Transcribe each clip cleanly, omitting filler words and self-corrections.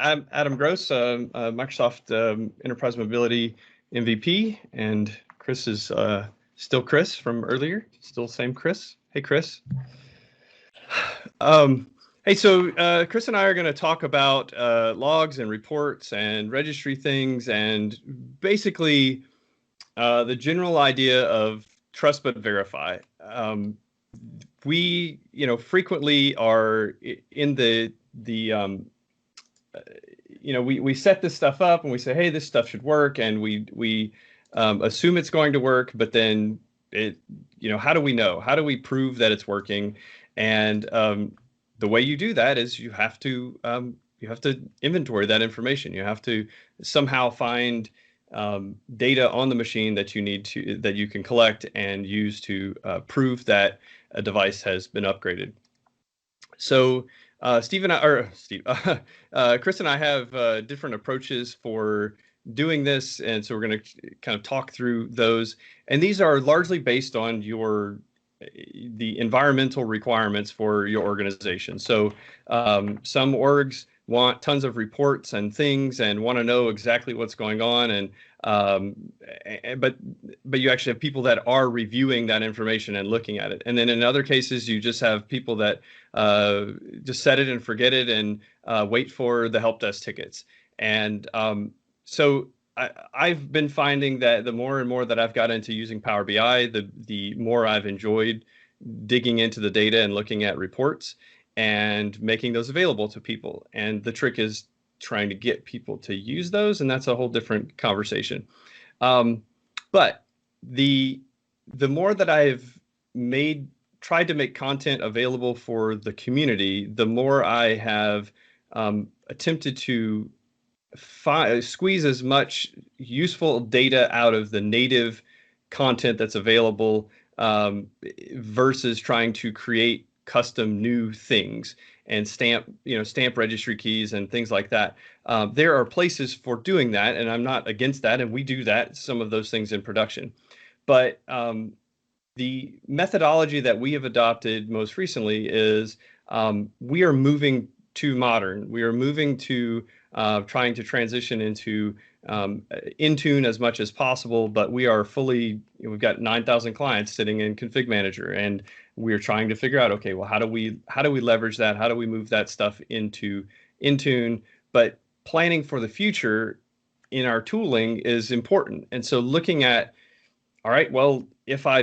I'm Adam Gross, Microsoft Enterprise Mobility MVP, and Chris is still Chris from earlier, still same Chris. Hey, Chris. Hey, so Chris and I are going to talk about logs and reports and registry things, and basically the general idea of trust but verify. We, frequently are in we set this stuff up and we say, hey, this stuff should work, and we assume it's going to work, but then how do we know? How do we prove that it's working? And the way you do that is you have to inventory that information. You have to somehow find data on the machine that you can collect and use to prove that a device has been upgraded. So Chris and I have different approaches for doing this, and so we're going to kind of talk through those. And these are largely based on the environmental requirements for your organization. So some orgs want tons of reports and things and want to know exactly what's going on, and but you actually have people that are reviewing that information and looking at it. And then in other cases, you just have people that just set it and forget it and wait for the help desk tickets. And so I've been finding that the more and more that I've got into using Power BI, the more I've enjoyed digging into the data and looking at reports and making those available to people. And the trick is trying to get people to use those, and that's a whole different conversation. But the more that I've tried to make content available for the community, the more I have attempted to squeeze as much useful data out of the native content that's available versus trying to create custom new things and stamp registry keys and things like that. There are places for doing that, and I'm not against that, and we do some of those things in production. But the methodology that we have adopted most recently is we are moving to modern. We are moving to trying to transition into Intune as much as possible, but we are we've got 9,000 clients sitting in Config Manager, and we're trying to figure out, okay, well, how do we leverage that? How do we move that stuff into Intune? But planning for the future in our tooling is important. And so looking at, all right, well, if I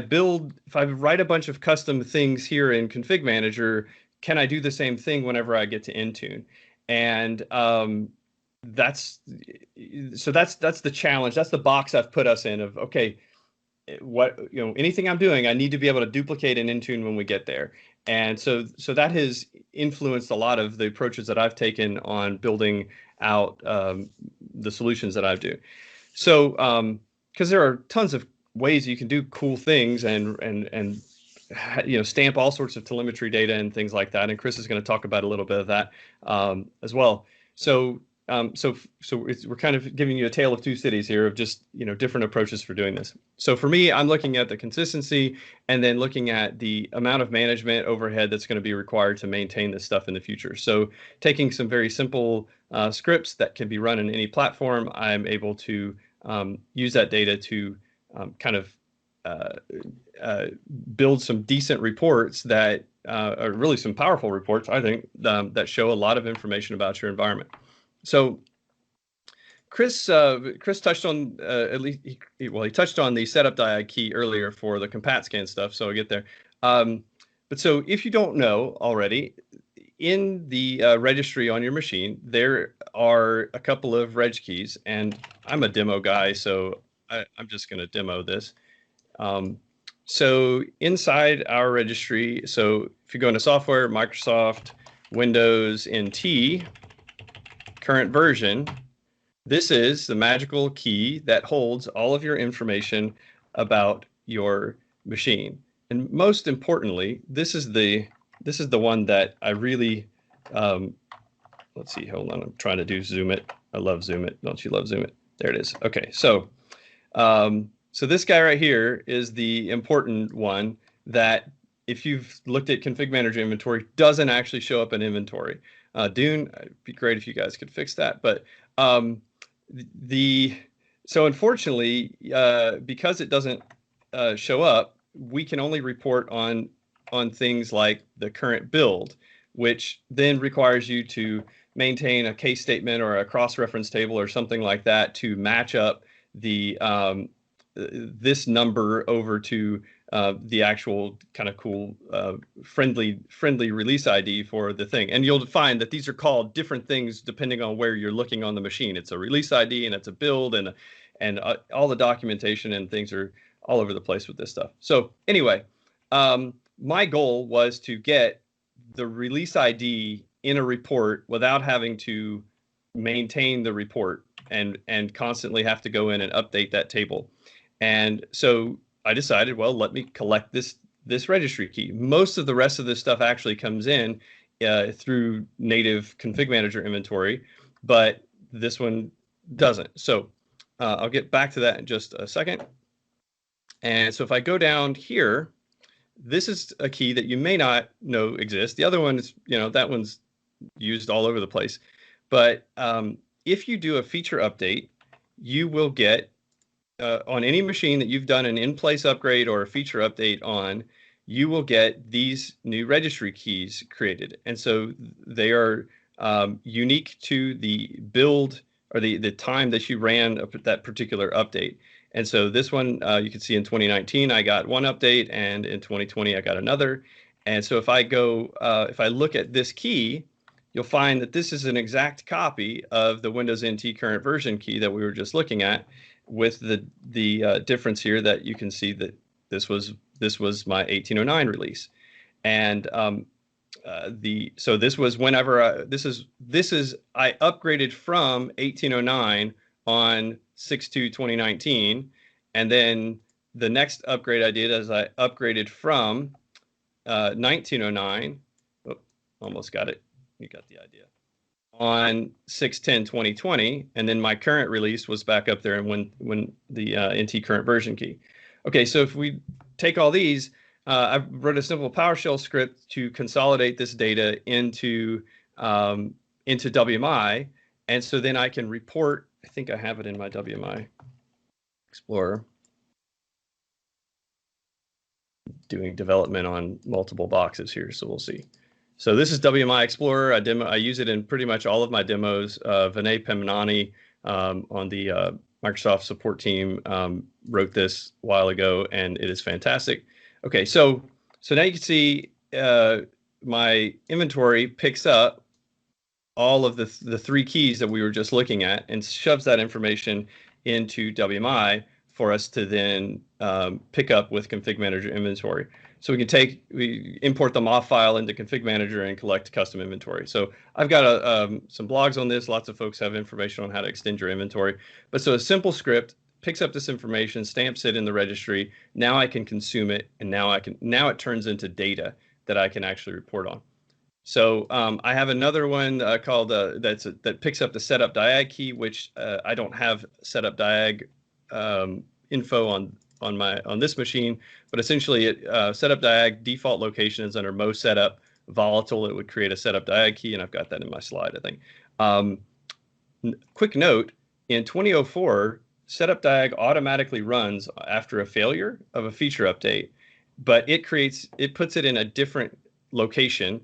write a bunch of custom things here in Config Manager, can I do the same thing whenever I get to Intune? And that's the challenge. That's the box I've put us in of, okay, anything I'm doing, I need to be able to duplicate in Intune when we get there. And so that has influenced a lot of the approaches that I've taken on building out the solutions that I do. So because there are tons of ways you can do cool things and stamp all sorts of telemetry data and things like that. And Chris is going to talk about a little bit of that as well. So we're kind of giving you a tale of two cities here of just different approaches for doing this. So for me, I'm looking at the consistency and then looking at the amount of management overhead that's going to be required to maintain this stuff in the future. So taking some very simple scripts that can be run in any platform, I'm able to use that data to kind of build some decent reports that are really some powerful reports, I think, that show a lot of information about your environment. So Chris touched on he touched on the setup diag key earlier for the compat scan stuff, so I'll get there. But so if you don't know already, in the registry on your machine, there are a couple of reg keys, and I'm a demo guy, so I'm just going to demo this. So inside our registry, so if you go into software, Microsoft, Windows NT, current version, this is the magical key that holds all of your information about your machine. And most importantly, this is the one that I really, let's see, hold on, I'm trying to do zoom it. I love zoom it. Don't you love zoom it? There it is. Okay, so so this guy right here is the important one that, if you've looked at Config Manager inventory, doesn't actually show up in inventory. Dune, it'd be great if you guys could fix that. But um, so unfortunately, because it doesn't show up, we can only report on things like the current build, which then requires you to maintain a case statement or a cross-reference table or something like that to match up the this number over to the actual kind of cool friendly release ID for the thing. And you'll find that these are called different things depending on where you're looking on the machine. It's a release ID and it's a build, and all the documentation and things are all over the place with this stuff. So anyway, my goal was to get the release ID in a report without having to maintain the report and constantly have to go in and update that table. And so I decided, well, let me collect this registry key. Most of the rest of this stuff actually comes in through native config manager inventory, but this one doesn't. So I'll get back to that in just a second. And so if I go down here, this is a key that you may not know exists. The other one is, that one's used all over the place. But if you do a feature update, you will get on any machine that you've done an in-place upgrade or a feature update on, you will get these new registry keys created. And so they are unique to the build or the time that you ran that particular update. And so this one, you can see in 2019, I got one update, and in 2020, I got another. And so if I go, if I look at this key, you'll find that this is an exact copy of the Windows NT current version key that we were just looking at, with the difference here that you can see that this was my 1809 release. And so this was whenever this is I upgraded from 1809 on 6/2/2019, and then the next upgrade I did is I upgraded from 1909. Oh, almost got it. You got the idea. On 6/10/2020, and then my current release was back up there, and when the NT current version key. Okay, so if we take all these, I wrote a simple PowerShell script to consolidate this data into WMI, and so then I can report. I think I have it in my WMI Explorer. Doing development on multiple boxes here, so we'll see. So this is WMI Explorer. I use it in pretty much all of my demos. Vinay Pemnani on the Microsoft support team wrote this a while ago, and it is fantastic. Okay, so now you can see my inventory picks up all of the three keys that we were just looking at and shoves that information into WMI for us to then pick up with config manager inventory. So we import the MOF file into config manager and collect custom inventory. So I've got some blogs on this. Lots of folks have information on how to extend your inventory. But so a simple script picks up this information, stamps it in the registry. Now I can consume it, and now it turns into data that I can actually report on. So I have another one called that picks up the setup diag key, which I don't have setup diag info on this machine, but essentially setup diag default location is under Mo setup volatile. It would create a setup diag key, and I've got that in my slide, I think. Quick note: in 2004, setup diag automatically runs after a failure of a feature update, but it puts it in a different location.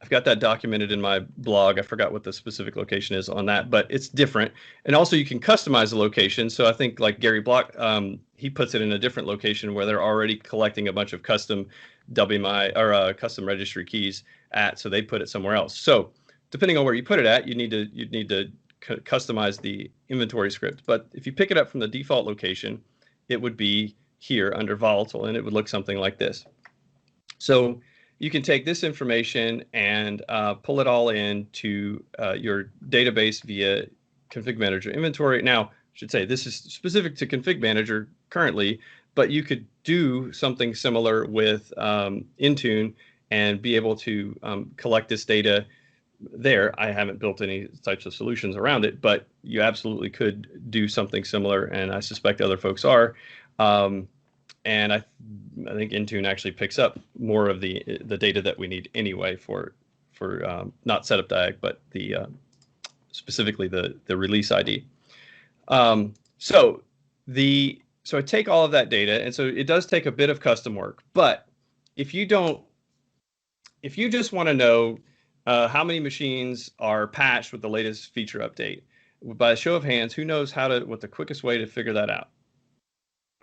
I've got that documented in my blog. I forgot what the specific location is on that, but it's different. And also you can customize the location. So I think like Gary Block, he puts it in a different location where they're already collecting a bunch of custom WMI or custom registry keys at, so they put it somewhere else. So depending on where you put it at, you'd need to customize the inventory script. But if you pick it up from the default location, it would be here under volatile, and it would look something like this. So you can take this information and pull it all into your database via config manager inventory. Now, I should say this is specific to config manager currently, but you could do something similar with Intune and be able to collect this data there. I haven't built any types of solutions around it, but you absolutely could do something similar, and I suspect other folks are. And I think Intune actually picks up more of the data that we need anyway for not setup diag, but the specifically the release ID. So I take all of that data, and so it does take a bit of custom work. But if you just want to know how many machines are patched with the latest feature update, by a show of hands, who knows what the quickest way to figure that out?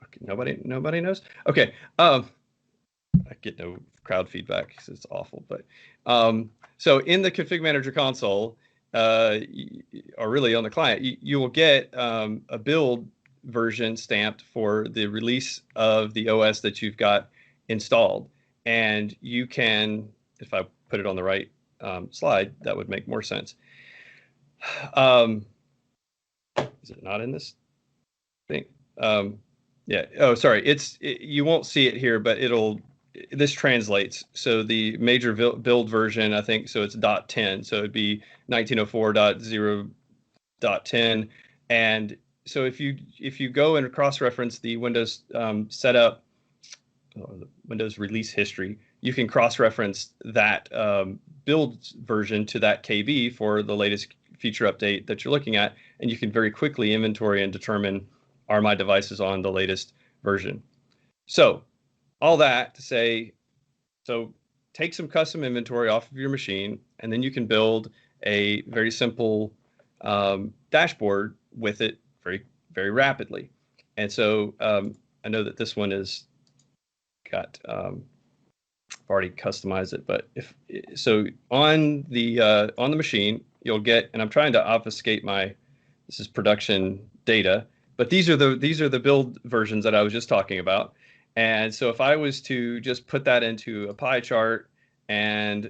Okay, nobody knows. Okay, I get no crowd feedback because it's awful. But so in the Config Manager console, or really on the client, you will get a build version stamped for the release of the OS that you've got installed, and you can, if I put it on the right slide, that would make more sense. Is it not in this thing? Yeah. Oh, sorry. You won't see it here, but this translates. So the major build version, I think, so it's .10. So it'd be 1904.0.10. And so if you go and cross-reference the Windows setup, the Windows release history, you can cross-reference that build version to that KB for the latest feature update that you're looking at, and you can very quickly inventory and determine, are my devices on the latest version? So all that to say, so take some custom inventory off of your machine, and then you can build a very simple dashboard with it very, very rapidly. And so I know that this one is got I've already customized it, but so on the machine you'll get, and I'm trying to obfuscate this is production data, but these are the build versions that I was just talking about. And so if I was to just put that into a pie chart and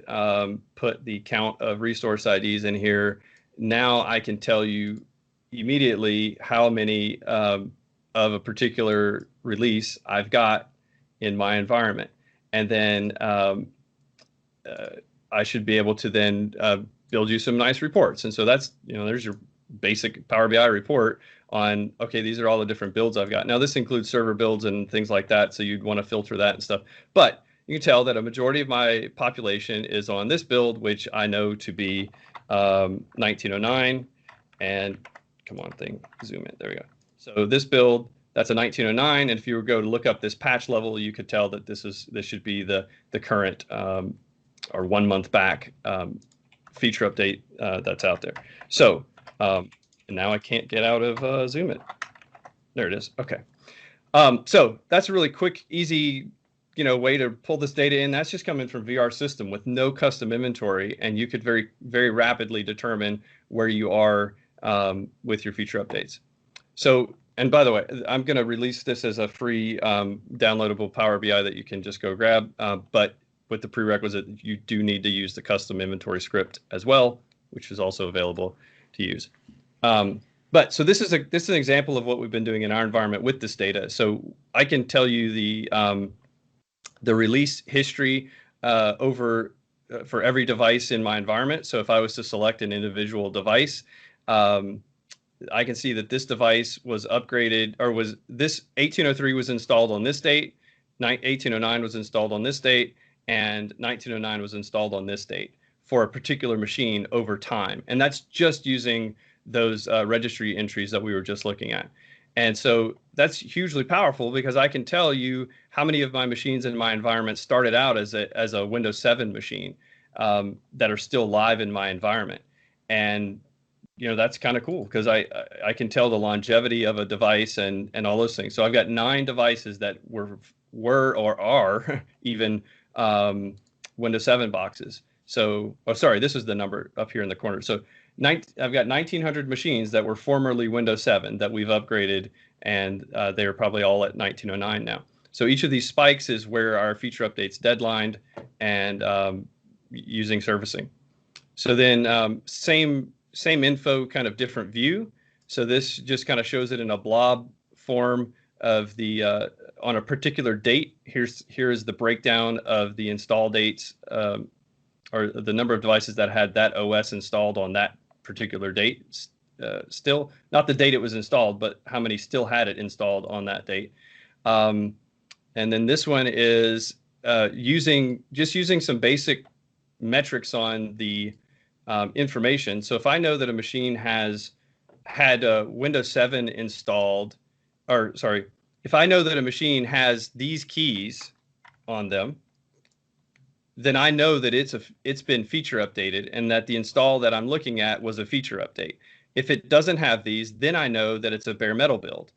put the count of resource IDs in here, now I can tell you immediately how many of a particular release I've got in my environment. And then I should be able to then build you some nice reports. And so that's, there's your basic Power BI report on, okay, these are all the different builds I've got. Now, this includes server builds and things like that, so you'd want to filter that and stuff. But you can tell that a majority of my population is on this build, which I know to be 1909. And come on, thing, zoom in. There we go. So this build, that's a 1909. And if you were to look up this patch level, you could tell that this should be the current or 1 month back feature update that's out there. So and now I can't get out of zoom it. There it is. Okay. So that's a really quick, easy, way to pull this data in. That's just coming from VR System with no custom inventory, and you could very, very rapidly determine where you are with your feature updates. So, and by the way, I'm going to release this as a free downloadable Power BI that you can just go grab, but with the prerequisite, you do need to use the custom inventory script as well, which is also available to use. But so this is an example of what we've been doing in our environment with this data. So I can tell you the release history for every device in my environment. So if I was to select an individual device, I can see that this device was upgraded, or this 1803 was installed on this date, 1809 was installed on this date, and 1909 was installed on this date for a particular machine over time. And that's just using those registry entries that we were just looking at. And so that's hugely powerful because I can tell you how many of my machines in my environment started out as a Windows 7 machine that are still live in my environment. And that's kind of cool because I can tell the longevity of a device and all those things. So I've got 9 devices that were or are even Windows 7 boxes. So, sorry, this is the number up here in the corner. So I've got 1,900 machines that were formerly Windows 7 that we've upgraded, and they are probably all at 1909 now. So each of these spikes is where our feature updates deadlined and using servicing. So then same info, kind of different view. So this just kind of shows it in a blob form of the on a particular date. Here is the breakdown of the install dates or the number of devices that had that OS installed on that particular date. Still not the date it was installed, but how many still had it installed on that date. And then this one is using some basic metrics on the information. So if I know that a machine has had Windows 7 installed, or sorry, if I know that a machine has these keys on them, then I know that it's been feature updated and that the install that I'm looking at was a feature update. If it doesn't have these, then I know that it's a bare metal build.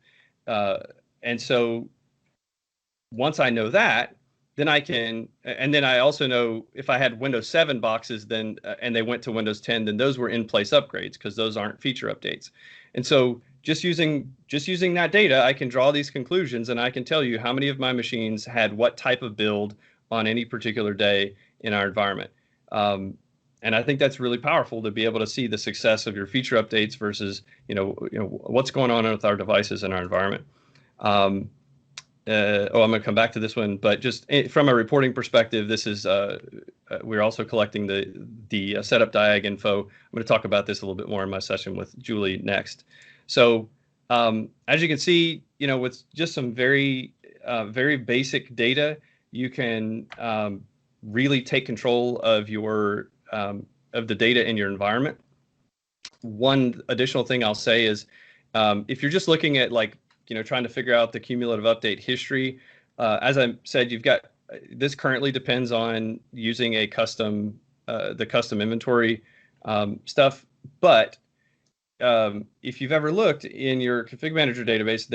Uh, and so once I know that, then I can, and then I also know if I had Windows 7 boxes, then and they went to Windows 10, then those were in place upgrades because those aren't feature updates. And so just using that data, I can draw these conclusions and I can tell you how many of my machines had what type of build on any particular day in our environment. And I think that's really powerful to be able to see the success of your feature updates versus what's going on with our devices in our environment. I'm going to come back to this one, but just from a reporting perspective, this is we're also collecting the setup diag info. I'm going to talk about this a little bit more in my session with Julie next. So as you can see, with just some very basic data, you can really take control of your of the data in your environment. One additional thing I'll say is if you're just looking at trying to figure out the cumulative update history, as I said, you've got this currently depends on using a custom the custom inventory stuff. But if you've ever looked in your config manager database,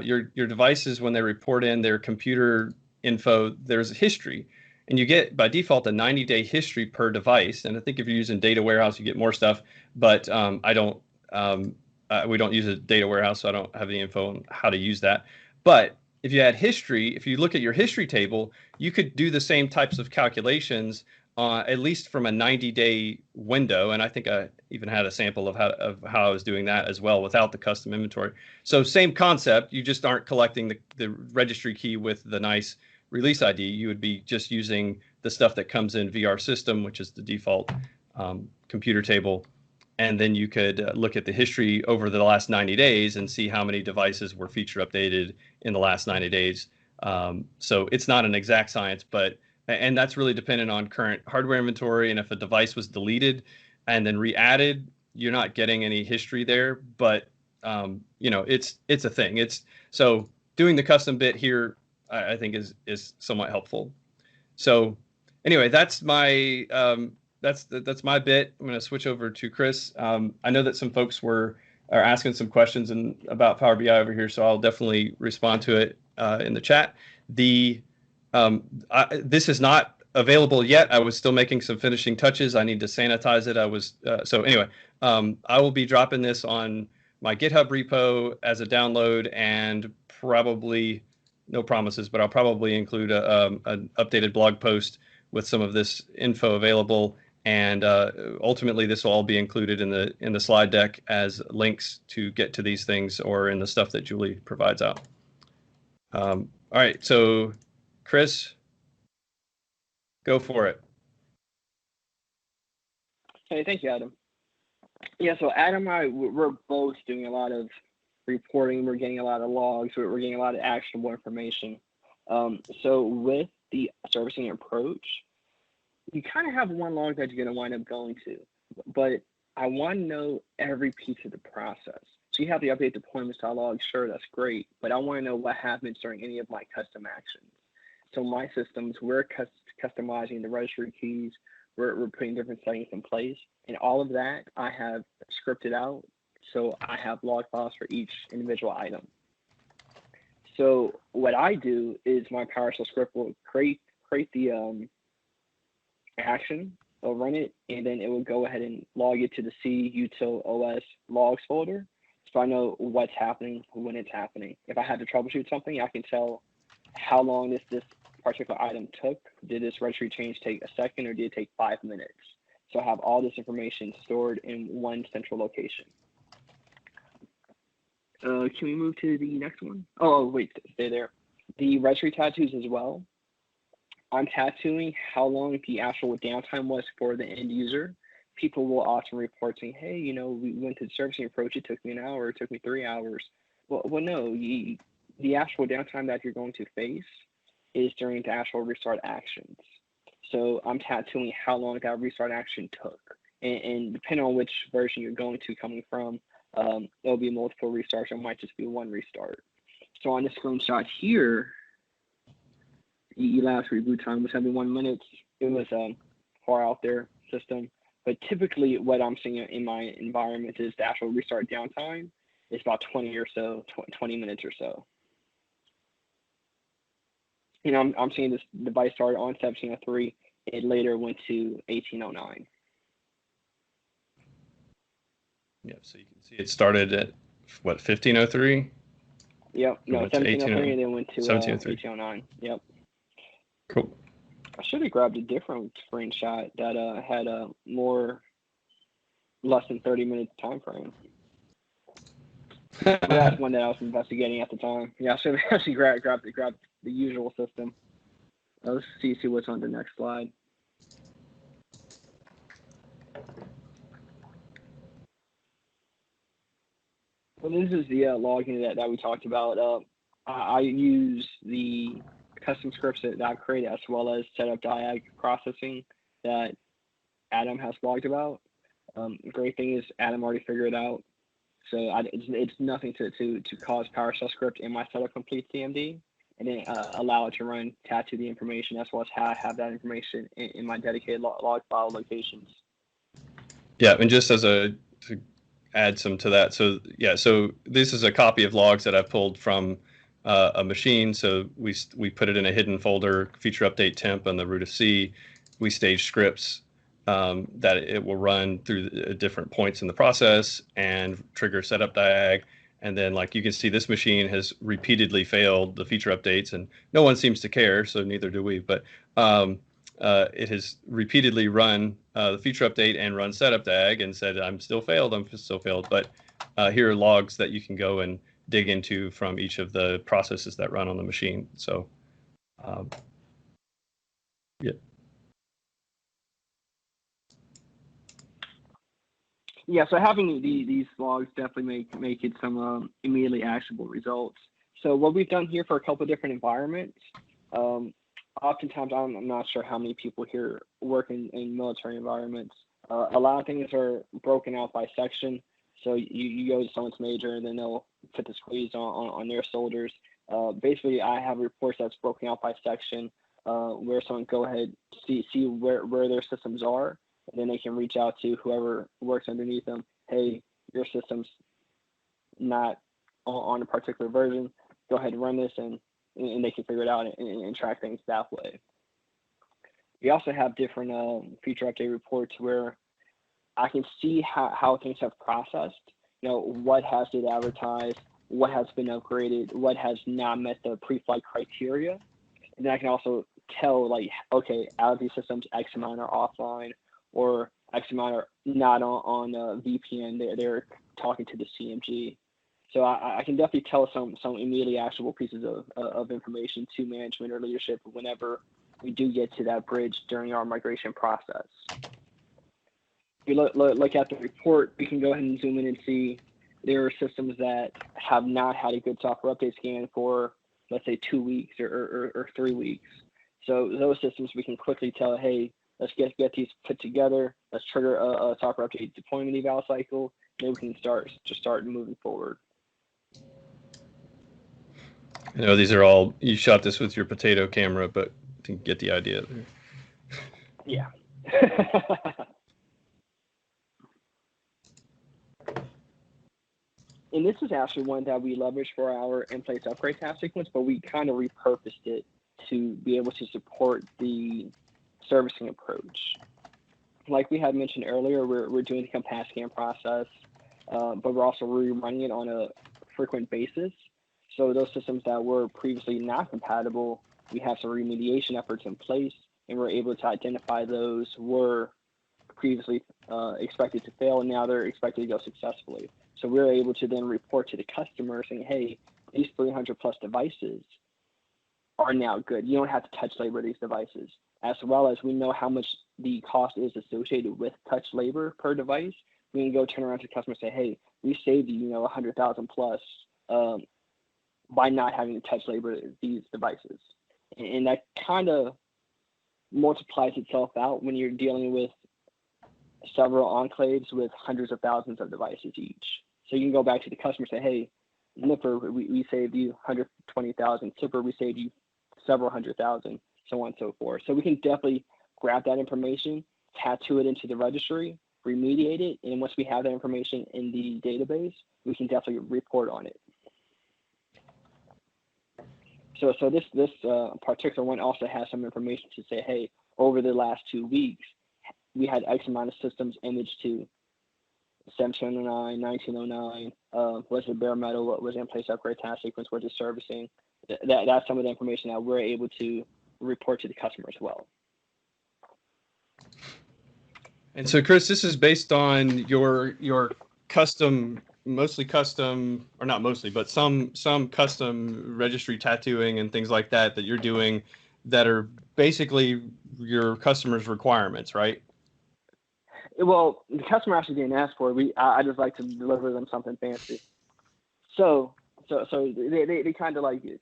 your devices, when they report in their computer info, there's a history. And you get, by default, a 90-day history per device. And I think if you're using data warehouse, you get more stuff. But we don't use a data warehouse, so I don't have any info on how to use that. But if you had history, if you look at your history table, you could do the same types of calculations, at least from a 90-day window. And I think I even had a sample of how I was doing that as well without the custom inventory. So same concept, you just aren't collecting the registry key with the nice release ID. You would be just using the stuff that comes in VR system, which is the default computer table. And then you could look at the history over the last 90 days and see how many devices were feature updated in the last 90 days. So it's not an exact science, and that's really dependent on current hardware inventory. And if a device was deleted and then re-added, you're not getting any history there. But it's a thing. So doing the custom bit here, I think is somewhat helpful. So anyway, that's my that's my bit. I'm going to switch over to Chris. I know that some folks are asking some questions about Power BI over here, so I'll definitely respond to it in the chat. This is not available yet. I was still making some finishing touches. I need to sanitize it. So anyway, I will be dropping this on my GitHub repo as a download, and probably, no promises, but I'll probably include an updated blog post with some of this info available. And ultimately, this will all be included in the slide deck as links to get to these things, or in the stuff that Julie provides out. All right, so Chris, go for it. Hey, thank you, Adam. Yeah, so Adam and I, we're both doing a lot of reporting. We're getting a lot of logs. We're getting a lot of actionable information. So with the servicing approach, you kind of have one log that you're going to wind up going to, but I want to know every piece of the process. So you have the update deployments log. Sure, that's great, but I want to know what happens during any of my custom actions. So my systems, we're customizing the registry keys. We're putting different settings in place, and all of that I have scripted out. So I have log files for each individual item. So what I do is my PowerShell script will create the action, it'll run it, and then it will go ahead and log it to the C util OS logs folder. So I know what's happening when it's happening. If I had to troubleshoot something, I can tell how long this particular item took. Did this registry change take a second, or did it take 5 minutes? So I have all this information stored in one central location. Can we move to the next one? Oh, wait, stay there. The registry tattoos as well. I'm tattooing how long the actual downtime was for the end user. People will often report saying, hey, we went to the servicing approach, it took me an hour, it took me 3 hours. Well, no, the actual downtime that you're going to face is during the actual restart actions. So I'm tattooing how long that restart action took. And depending on which version you're going to coming from, it'll be multiple restarts or it might just be one restart. So on this screenshot here, elapsed reboot time was 71 minutes. It was far out there system. But typically what I'm seeing in my environment is the actual restart downtime is about 20 or so, 20 minutes or so. You know, I'm seeing this device started on 1703. It later went to 1809. Yeah, so you can see it started at what, 1503? Yep, no, 1703 and then went to 1809. Yep. Cool. I should have grabbed a different screenshot that had a less than 30 minutes time frame. That's one that I was investigating at the time. Yeah, I should have actually grabbed the usual system. Let's see what's on the next slide. Well, this is the logging that we talked about. I use the custom scripts that I created as well as setup diag processing that Adam has blogged about. The great thing is Adam already figured it out. So it's nothing to cause PowerShell script in my setup complete CMD and then allow it to run tattoo the information as well as have that information in my dedicated log file locations. Yeah, and just to add some to that. So yeah, so this is a copy of logs that I've pulled from a machine. So we put it in a hidden folder, feature update temp on the root of C. We stage scripts that it will run through different points in the process and trigger setup diag. And then, like you can see, this machine has repeatedly failed the feature updates, and no one seems to care, so neither do we. But it has repeatedly run the feature update and run setup diag and said, I'm still failed. But here are logs that you can go and dig into from each of the processes that run on the machine. So, yeah. Yeah, so having these logs definitely make it some immediately actionable results. So what we've done here for a couple of different environments, oftentimes I'm not sure how many people here work in military environments. A lot of things are broken out by section. So you go to someone's major and then they'll put the squeeze on their soldiers. Basically, I have reports that's broken out by section where someone go ahead see where their systems are. And then they can reach out to whoever works underneath them. Hey, your system's not on a particular version. Go ahead and run this, and they can figure it out and track things that way. We also have different feature update reports where I can see how things have processed. You know, what has been advertised, what has been upgraded, what has not met the pre-flight criteria. And then I can also tell, like, okay, out of these systems, X amount are offline, or X amount are not on VPN. They're talking to the CMG. So I can definitely tell some immediately actionable pieces of information to management or leadership whenever we do get to that bridge during our migration process. If you look at the report, we can go ahead and zoom in and see there are systems that have not had a good software update scan for, let's say, 2 weeks or 3 weeks. So those systems we can quickly tell, hey, let's get these put together. Let's trigger a software update deployment eval cycle. Then we can start moving forward. I know these are all, you shot this with your potato camera, but to get the idea there. Yeah. And this is actually one that we leverage for our in-place upgrade task sequence, but we kind of repurposed it to be able to support the servicing approach. Like we had mentioned earlier, we're doing the compass scan process, but we're also rerunning it on a frequent basis. So those systems that were previously not compatible, we have some remediation efforts in place, and we're able to identify those were previously expected to fail, and now they're expected to go successfully. So we're able to then report to the customer saying, hey, these 300 plus devices are now good. You don't have to touch labor these devices, as well as we know how much the cost is associated with touch labor per device. We can go turn around to the customer and say, hey, we saved you, 100,000 plus by not having to touch labor these devices. And that kind of multiplies itself out when you're dealing with several enclaves with hundreds of thousands of devices each. So you can go back to the customer and say, hey, Nipper, we saved you 120,000. Zipper, we saved you several hundred thousand, so on and so forth. So we can definitely grab that information, tattoo it into the registry, remediate it, and once we have that information in the database, we can definitely report on it. So this particular one also has some information to say, hey, over the last 2 weeks, we had X amount of systems imaged to 1709, 1909, was it bare metal, what was in place upgrade task sequence, was it servicing? That's some of the information that we're able to report to the customer as well. And so, Chris, this is based on your custom, mostly custom, or not mostly, but some custom registry tattooing and things like that you're doing that are basically your customers' requirements, right? Well, the customer actually didn't ask for it. I just like to deliver them something fancy. So they kind of like it.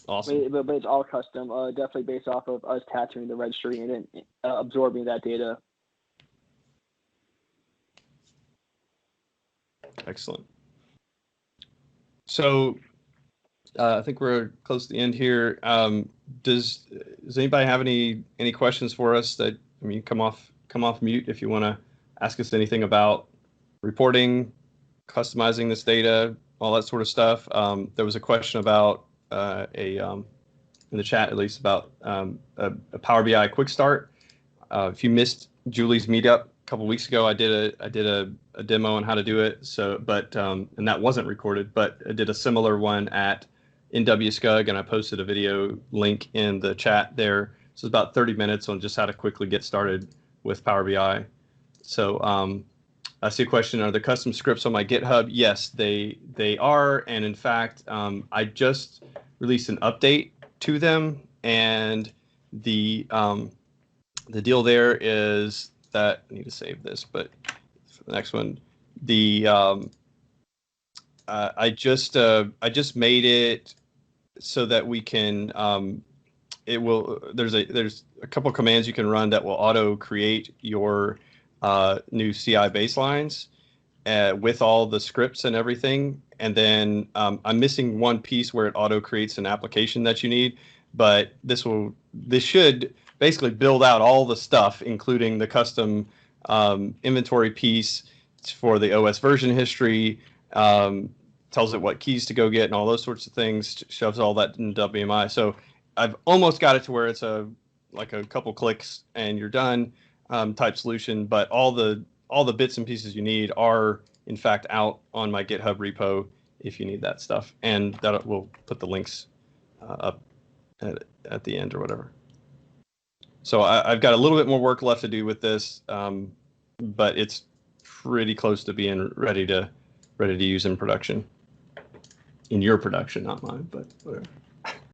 Awesome. But it's all custom, definitely based off of us tattooing the registry and then absorbing that data. Excellent. So I think we're close to the end here. Does anybody have any questions for us? That, I mean, come off mute if you want to ask us anything about reporting, customizing this data, all that sort of stuff. There was a question about in the chat, at least, about a Power BI quick start. If you missed Julie's meetup a couple weeks ago, I did a demo on how to do it. So, but and that wasn't recorded, but I did a similar one at NWSCUG, and I posted a video link in the chat there. So it's about 30 minutes on just how to quickly get started with Power BI. So I see a question: are the custom scripts on my GitHub? Yes, they are, and in fact, I just released an update to them, and the deal there is that I need to save this, but for the next one, I just made it so that we can it will there's a couple commands you can run that will auto create your new CI baselines with all the scripts and everything. And then I'm missing one piece where it auto creates an application that you need, but this should basically build out all the stuff, including the custom inventory piece for the OS version history, tells it what keys to go get and all those sorts of things, shoves all that in WMI. So I've almost got it to where it's like a couple clicks and you're done type solution, but all the bits and pieces you need are in fact out on my GitHub repo if you need that stuff, and that we'll put the links up at the end or whatever. So I've got a little bit more work left to do with this, but it's pretty close to being ready to use in production. In your production, not mine, but whatever.